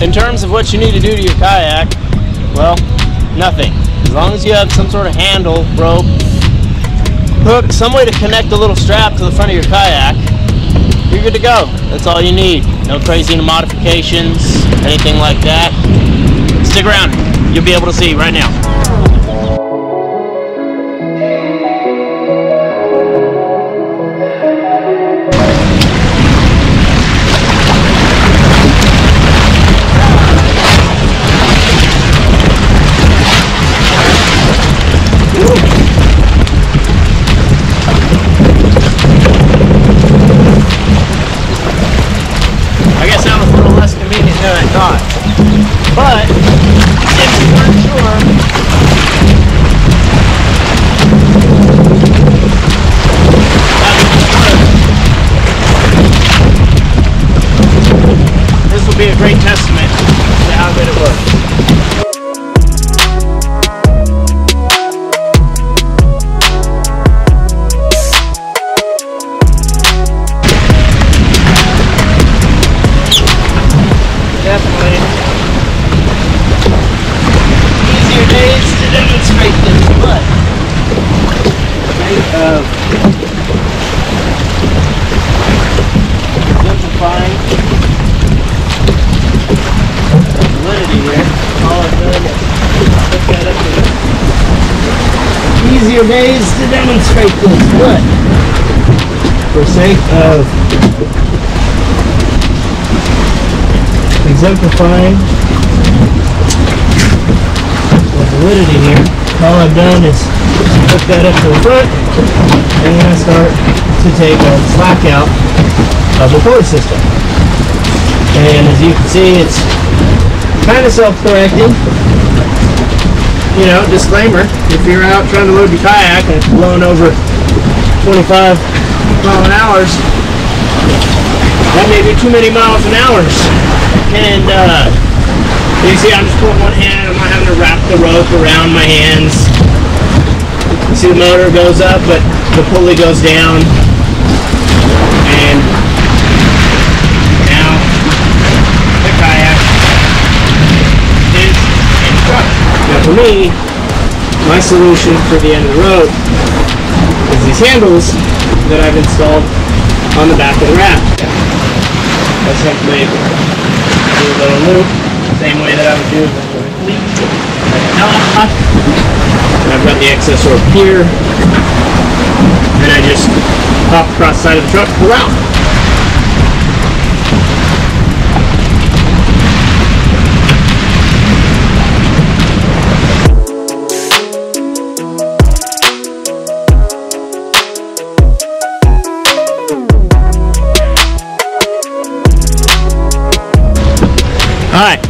In terms of what you need to do to your kayak, well, nothing. As long as you have some sort of handle, rope, hook, some way to connect a little strap to the front of your kayak, you're good to go. That's all you need. No crazy modifications, anything like that. Stick around. You'll be able to see right now. I thought. But if you weren't sure, this will be a great testament to how good it works. Definitely easier days to demonstrate this, but simplifying validity here. All I've done is look that up to easier days to demonstrate this, but for sake of exemplifying the validity here, all I've done is hook that up to the front, and then I start to take a slack out of the pulley system. And as you can see, it's kind of self-correcting. You know, disclaimer, if you're out trying to load your kayak and it's blowing over 25 mile an hour, that may be too many miles an hour. And you see I'm just pulling one hand, I'm not having to wrap the rope around my hands. You see the motor goes up, but the pulley goes down. And now the kayak is in the truck. Now for me, my solution for the end of the rope is these handles that I've installed on the back of the raft. I simply do a little loop, same way that I would do with the cleat. And I've got the excess rope here. And I just hop across the side of the truck, pull out. Alright,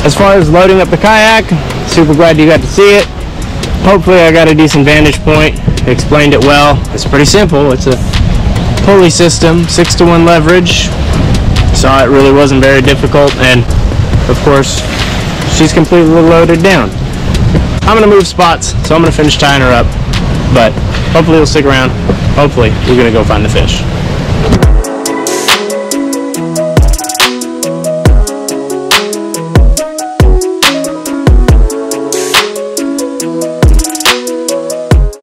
as far as loading up the kayak, super glad you got to see it. Hopefully I got a decent vantage point, explained it well. It's pretty simple. It's a pulley system, 6-to-1 leverage. Saw it really wasn't very difficult, and of course she's completely loaded down. I'm going to move spots, so I'm going to finish tying her up, but hopefully you'll stick around. Hopefully we're going to go find the fish.